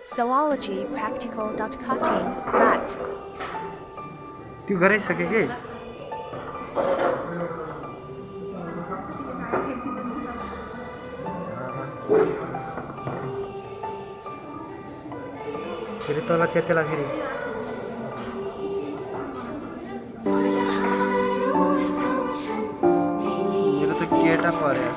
Zoology practical.cutting rat. त्यो गराइसके के फेरि तल चेतेला फेरि मेरो त केटा पर्यो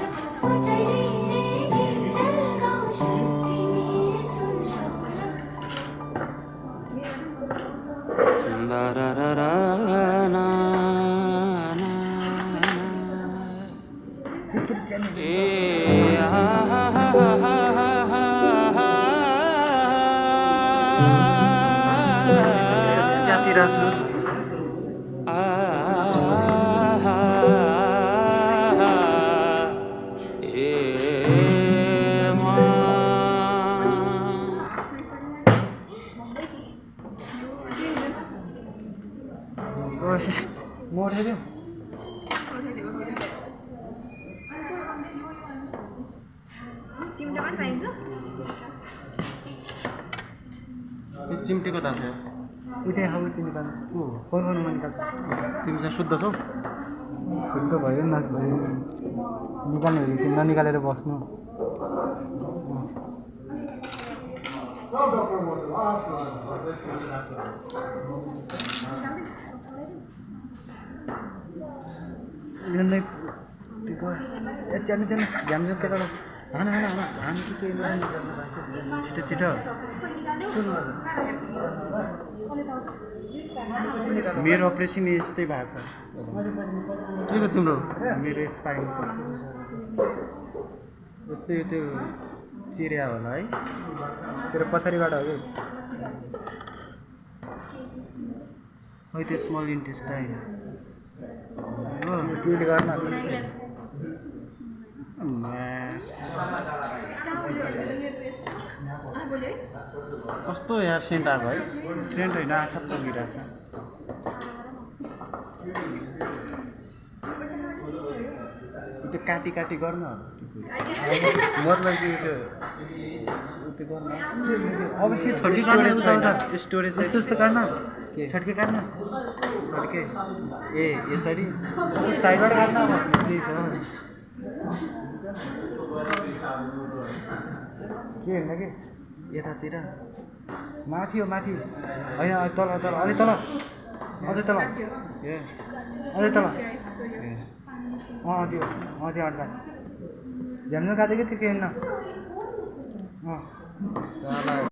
चिम्टेको दाम थियो उठे हौ तिमी त फोन गर्नुमा निकाल्छ तिमी चाहिँ शुद्ध छौ शुद्ध भयो नाच भयो निकाल्ने हो तिमी ननिकालेर बस्नु छिटो छिटो मेरो अपरेसन यस्तै भएको छ के हो तिम्रो मेरो स्पाइन यस्तै त्यो चिरिया होला है तेरो पछाडिबाट हो कि खै त्यो स्मल इन्टेस्टाइन हो त्यसले गर्न कस्तो यार सेन्ट आएको है सेन्ट होइन आँखा पुगिरहेछ त्यो काटी काटी गर्न मतलब कि त्यो गर्न अब के छड्के काट्न स्टोरेज यस्तो काट्न के छड्के काट्न छड्के ए यसरी साइडबाट काट्न अब त्यही त के होइन कि यतातिर माथि हो माथि होइन तल तल अलि तल अझै तल ए अझै तल त्यो त्यो अड्ला झ्याम्नु काटेको थियो के होइन